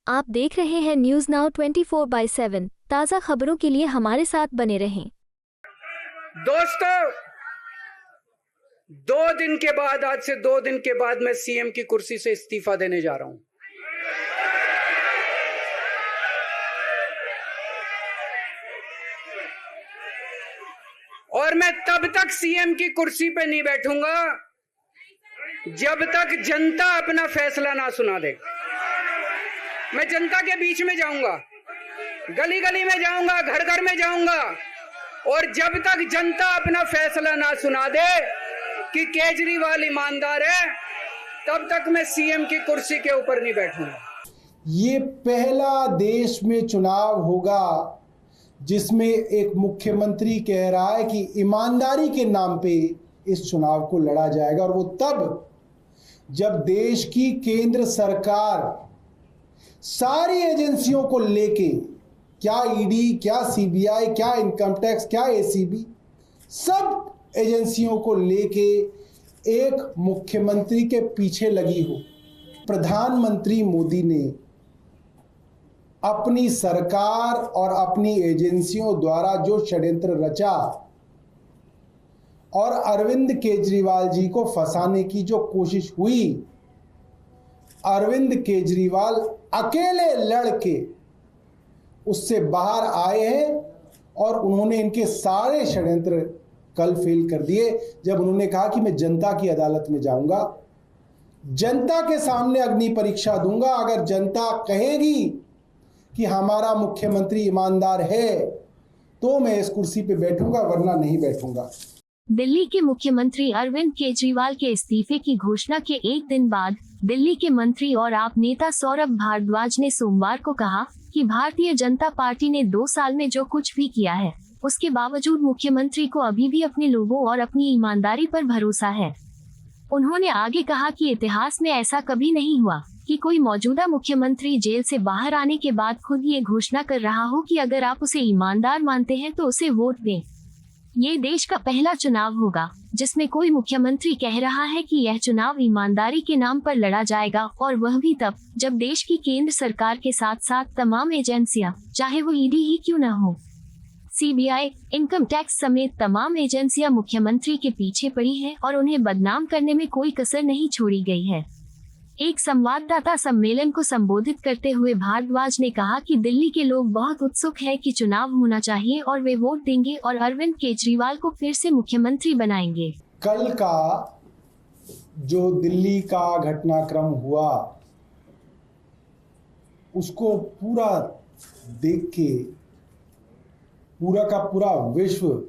आप देख रहे हैं न्यूज नाउ 24/7। ताज़ा खबरों के लिए हमारे साथ बने रहें। दोस्तों, 2 दिन के बाद, आज से 2 दिन के बाद मैं सीएम की कुर्सी से इस्तीफा देने जा रहा हूं। और मैं तब तक सीएम की कुर्सी पे नहीं बैठूंगा जब तक जनता अपना फैसला ना सुना दे। मैं जनता के बीच में जाऊंगा, गली गली में जाऊंगा, घर घर में जाऊंगा, और जब तक जनता अपना फैसला ना सुना दे कि केजरीवाल ईमानदार है, तब तक मैं सीएम की कुर्सी के ऊपर नहीं बैठूंगा। ये पहला देश में चुनाव होगा जिसमें एक मुख्यमंत्री कह रहा है कि ईमानदारी के नाम पे इस चुनाव को लड़ा जाएगा, और वो तब जब देश की केंद्र सरकार सारी एजेंसियों को लेके, क्या ईडी, क्या सीबीआई, क्या इनकम टैक्स, क्या एसीबी, सब एजेंसियों को लेके एक मुख्यमंत्री के पीछे लगी हो। प्रधानमंत्री मोदी ने अपनी सरकार और अपनी एजेंसियों द्वारा जो षड्यंत्र रचा और अरविंद केजरीवाल जी को फंसाने की जो कोशिश हुई, अरविंद केजरीवाल अकेले लड़के उससे बाहर आए हैं और उन्होंने इनके सारे षड्यंत्र कल फेल कर दिए जब उन्होंने कहा कि मैं जनता की अदालत में जाऊंगा, जनता के सामने अग्नि परीक्षा दूंगा। अगर जनता कहेगी कि हमारा मुख्यमंत्री ईमानदार है तो मैं इस कुर्सी पे बैठूंगा, वरना नहीं बैठूंगा। दिल्ली के मुख्यमंत्री अरविंद केजरीवाल के इस्तीफे की घोषणा के एक दिन बाद दिल्ली के मंत्री और आप नेता सौरभ भारद्वाज ने सोमवार को कहा कि भारतीय जनता पार्टी ने 2 साल में जो कुछ भी किया है, उसके बावजूद मुख्यमंत्री को अभी भी अपने लोगों और अपनी ईमानदारी पर भरोसा है। उन्होंने आगे कहा कि इतिहास में ऐसा कभी नहीं हुआ कि कोई मौजूदा मुख्यमंत्री जेल से बाहर आने के बाद खुद ये घोषणा कर रहा हो कि अगर आप उसे ईमानदार मानते हैं तो उसे वोट दें। ये देश का पहला चुनाव होगा जिसमें कोई मुख्यमंत्री कह रहा है कि यह चुनाव ईमानदारी के नाम पर लड़ा जाएगा, और वह भी तब जब देश की केंद्र सरकार के साथ साथ तमाम एजेंसियां, चाहे वो ईडी ही क्यों न हो, सीबीआई, इनकम टैक्स समेत तमाम एजेंसियां मुख्यमंत्री के पीछे पड़ी हैं और उन्हें बदनाम करने में कोई कसर नहीं छोड़ी गई है। एक संवाददाता सम्मेलन को संबोधित करते हुए भारद्वाज ने कहा कि दिल्ली के लोग बहुत उत्सुक हैं कि चुनाव होना चाहिए और वे वोट देंगे और अरविंद केजरीवाल को फिर से मुख्यमंत्री बनाएंगे। कल का जो दिल्ली का घटनाक्रम हुआ उसको पूरा देख के पूरा का पूरा विश्व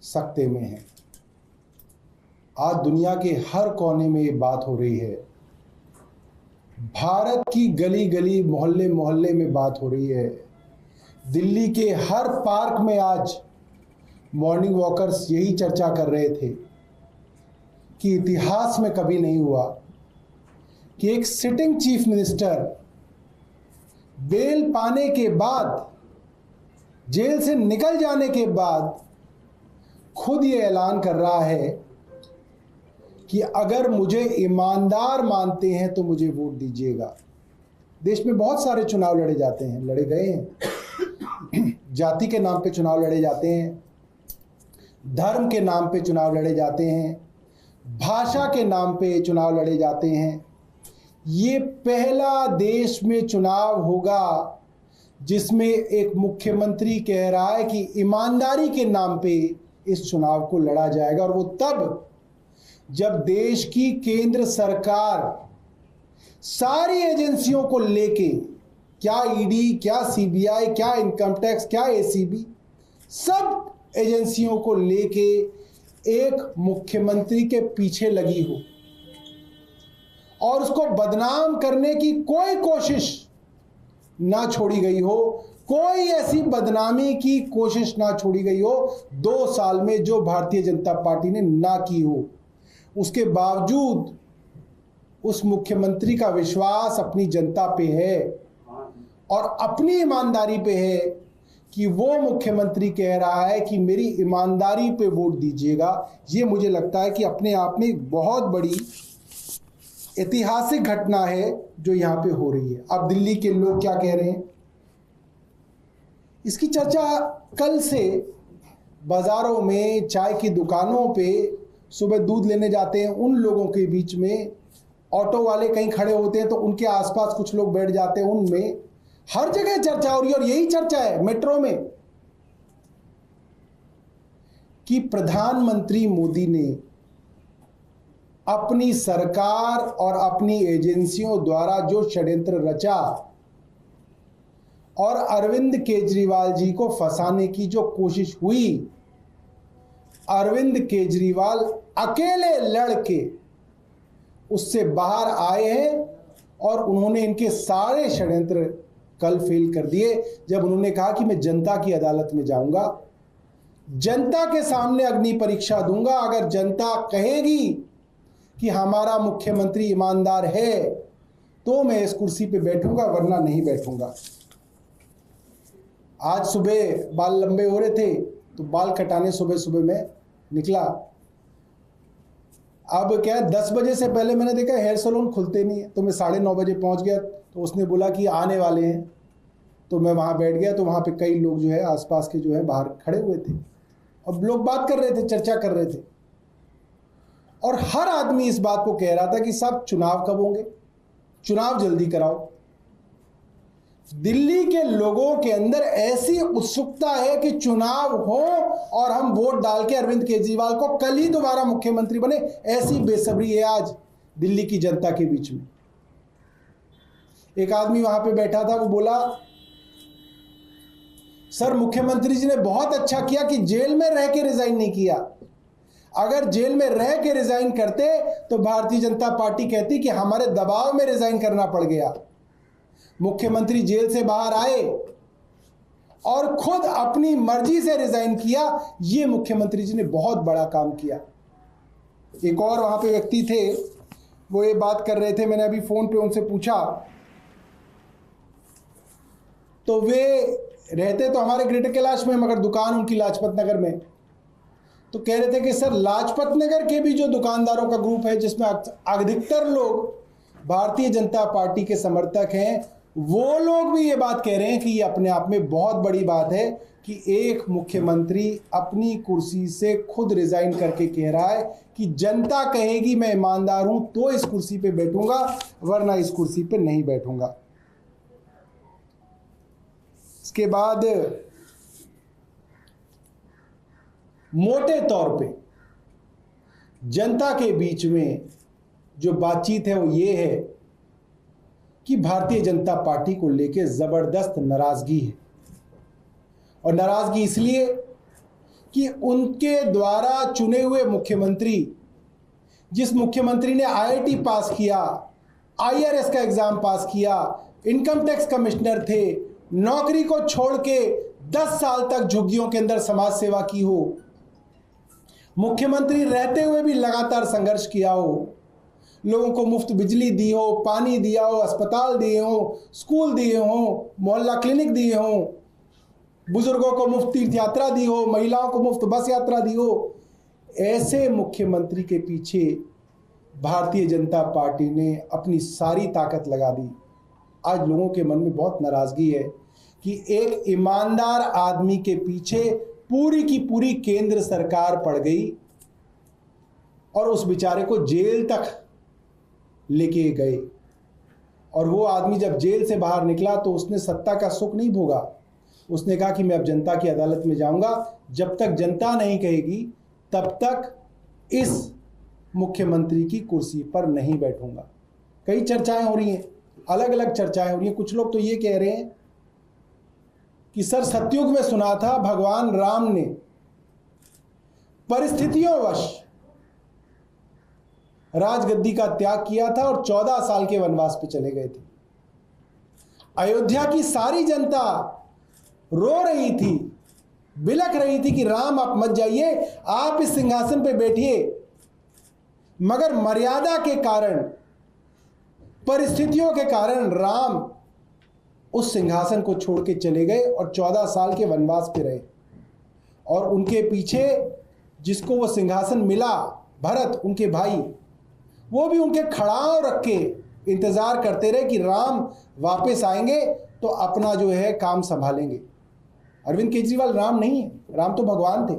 सकते में है। आज दुनिया के हर कोने में ये बात हो रही है, भारत की गली गली, मोहल्ले मोहल्ले में बात हो रही है। दिल्ली के हर पार्क में आज मॉर्निंग वॉकर्स यही चर्चा कर रहे थे कि इतिहास में कभी नहीं हुआ कि एक सिटिंग चीफ मिनिस्टर बेल पाने के बाद, जेल से निकल जाने के बाद खुद ये ऐलान कर रहा है कि अगर मुझे ईमानदार मानते हैं तो मुझे वोट दीजिएगा। देश में बहुत सारे चुनाव लड़े जाते हैं, लड़े गए हैं। जाति के नाम पे चुनाव लड़े जाते हैं, धर्म के नाम पे चुनाव लड़े जाते हैं, भाषा के नाम पे चुनाव लड़े जाते हैं। ये पहला देश में चुनाव होगा जिसमें एक मुख्यमंत्री कह रहा है कि ईमानदारी के नाम पे इस चुनाव को लड़ा जाएगा, और वो तब जब देश की केंद्र सरकार सारी एजेंसियों को लेके, क्या ईडी, क्या सीबीआई, क्या इनकम टैक्स, क्या एसीबी, सब एजेंसियों को लेके एक मुख्यमंत्री के पीछे लगी हो और उसको बदनाम करने की कोई कोशिश ना छोड़ी गई हो, कोई ऐसी बदनामी की कोशिश ना छोड़ी गई हो 2 साल में जो भारतीय जनता पार्टी ने ना की हो। उसके बावजूद उस मुख्यमंत्री का विश्वास अपनी जनता पे है और अपनी ईमानदारी पे है कि वो मुख्यमंत्री कह रहा है कि मेरी ईमानदारी पे वोट दीजिएगा। ये मुझे लगता है कि अपने आप में एक बहुत बड़ी ऐतिहासिक घटना है जो यहाँ पे हो रही है। अब दिल्ली के लोग क्या कह रहे हैं, इसकी चर्चा कल से बाजारों में, चाय की दुकानों पे, सुबह दूध लेने जाते हैं उन लोगों के बीच में, ऑटो वाले कहीं खड़े होते हैं तो उनके आसपास कुछ लोग बैठ जाते हैं, उनमें हर जगह चर्चा हो रही है। और यही चर्चा है मेट्रो में कि प्रधानमंत्री मोदी ने अपनी सरकार और अपनी एजेंसियों द्वारा जो षड्यंत्र रचा और अरविंद केजरीवाल जी को फंसाने की जो कोशिश हुई, अरविंद केजरीवाल अकेले लड़के उससे बाहर आए हैं और उन्होंने इनके सारे षड्यंत्र कल फेल कर दिए जब उन्होंने कहा कि मैं जनता की अदालत में जाऊंगा, जनता के सामने अग्नि परीक्षा दूंगा। अगर जनता कहेगी कि हमारा मुख्यमंत्री ईमानदार है तो मैं इस कुर्सी पे बैठूंगा, वरना नहीं बैठूंगा। आज सुबह बाल लंबे हो रहे थे तो बाल कटाने सुबह सुबह में निकला। अब क्या है, 10 बजे से पहले मैंने देखा हेयर सैलून खुलते नहीं है, तो मैं 9:30 बजे पहुंच गया। तो उसने बोला कि आने वाले हैं, तो मैं वहां बैठ गया। तो वहां पे कई लोग जो है आसपास के जो है बाहर खड़े हुए थे, अब लोग बात कर रहे थे, चर्चा कर रहे थे, और हर आदमी इस बात को कह रहा था कि साहब चुनाव कब होंगे, चुनाव जल्दी कराओ। दिल्ली के लोगों के अंदर ऐसी उत्सुकता है कि चुनाव हो और हम वोट डाल के अरविंद केजरीवाल को कल ही दोबारा मुख्यमंत्री बने, ऐसी बेसब्री है आज दिल्ली की जनता के बीच में। एक आदमी वहां पे बैठा था, वो बोला सर मुख्यमंत्री जी ने बहुत अच्छा किया कि जेल में रह के रिजाइन नहीं किया। अगर जेल में रह के रिजाइन करते तो भारतीय जनता पार्टी कहती कि हमारे दबाव में रिजाइन करना पड़ गया। मुख्यमंत्री जेल से बाहर आए और खुद अपनी मर्जी से रिजाइन किया, ये मुख्यमंत्री जी ने बहुत बड़ा काम किया। एक और वहां पे व्यक्ति थे, वो ये बात कर रहे थे, मैंने अभी फोन पे उनसे पूछा, तो वे रहते तो हमारे ग्रेटर कैलाश में, मगर दुकान उनकी लाजपत नगर में। तो कह रहे थे कि सर लाजपत नगर के भी जो दुकानदारों का ग्रुप है जिसमें अधिकतर लोग भारतीय जनता पार्टी के समर्थक हैं, वो लोग भी ये बात कह रहे हैं कि ये अपने आप में बहुत बड़ी बात है कि एक मुख्यमंत्री अपनी कुर्सी से खुद रिजाइन करके कह रहा है कि जनता कहेगी मैं ईमानदार हूं तो इस कुर्सी पे बैठूंगा, वरना इस कुर्सी पे नहीं बैठूंगा। इसके बाद मोटे तौर पे जनता के बीच में जो बातचीत है वो ये है कि भारतीय जनता पार्टी को लेकर जबरदस्त नाराजगी है। और नाराजगी इसलिए कि उनके द्वारा चुने हुए मुख्यमंत्री, जिस मुख्यमंत्री ने आईआईटी पास किया, आईआरएस का एग्जाम पास किया, इनकम टैक्स कमिश्नर थे, नौकरी को छोड़ के 10 साल तक झुग्गियों के अंदर समाज सेवा की हो, मुख्यमंत्री रहते हुए भी लगातार संघर्ष किया हो, लोगों को मुफ्त बिजली दी हो, पानी दिया हो, अस्पताल दिए हो, स्कूल दिए हो, मोहल्ला क्लिनिक दिए हो, बुजुर्गों को मुफ्त तीर्थ यात्रा दी हो, महिलाओं को मुफ्त बस यात्रा दी हो, ऐसे मुख्यमंत्री के पीछे भारतीय जनता पार्टी ने अपनी सारी ताकत लगा दी। आज लोगों के मन में बहुत नाराजगी है कि एक ईमानदार आदमी के पीछे पूरी की पूरी केंद्र सरकार पड़ गई और उस बेचारे को जेल तक लेके गए। और वो आदमी जब जेल से बाहर निकला तो उसने सत्ता का सुख नहीं भोगा। उसने कहा कि मैं अब जनता की अदालत में जाऊंगा, जब तक जनता नहीं कहेगी तब तक इस मुख्यमंत्री की कुर्सी पर नहीं बैठूंगा। कई चर्चाएं हो रही हैं, अलग अलग चर्चाएं हो रही हैं। कुछ लोग तो ये कह रहे हैं कि सर सतयुग में सुना था भगवान राम ने परिस्थितियों वश राजगद्दी का त्याग किया था और 14 साल के वनवास पे चले गए थे। अयोध्या की सारी जनता रो रही थी, बिलख रही थी कि राम आप मत जाइए, आप इस सिंहासन पे बैठिए, मगर मर्यादा के कारण, परिस्थितियों के कारण राम उस सिंहासन को छोड़ के चले गए और 14 साल के वनवास पे रहे। और उनके पीछे जिसको वो सिंहासन मिला, भरत उनके भाई, वो भी उनके खड़ाव रख के इंतजार करते रहे कि राम वापस आएंगे तो अपना जो है काम संभालेंगे। अरविंद केजरीवाल राम नहीं है, राम तो भगवान थे।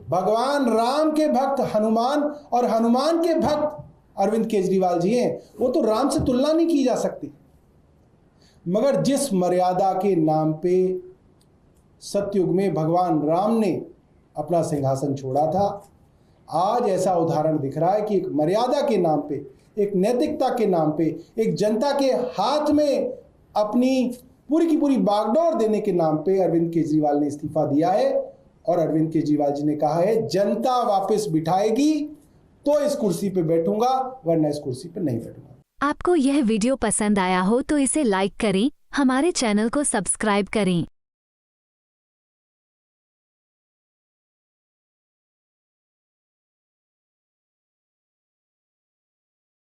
भगवान राम के भक्त हनुमान और हनुमान के भक्त अरविंद केजरीवाल जी हैं। वो तो राम से तुलना नहीं की जा सकती। मगर जिस मर्यादा के नाम पे सतयुग में भगवान राम ने अपना सिंहासन छोड़ा था, आज ऐसा उदाहरण दिख रहा है कि एक मर्यादा के नाम पे, एक नैतिकता के नाम पे, एक जनता के हाथ में अपनी पूरी की पूरी बागडोर देने के नाम पे अरविंद केजरीवाल ने इस्तीफा दिया है। और अरविंद केजरीवाल जी ने कहा है जनता वापस बिठाएगी तो इस कुर्सी पे बैठूंगा, वरना इस कुर्सी पे नहीं बैठूंगा। आपको यह वीडियो पसंद आया हो तो इसे लाइक करें, हमारे चैनल को सब्सक्राइब करें।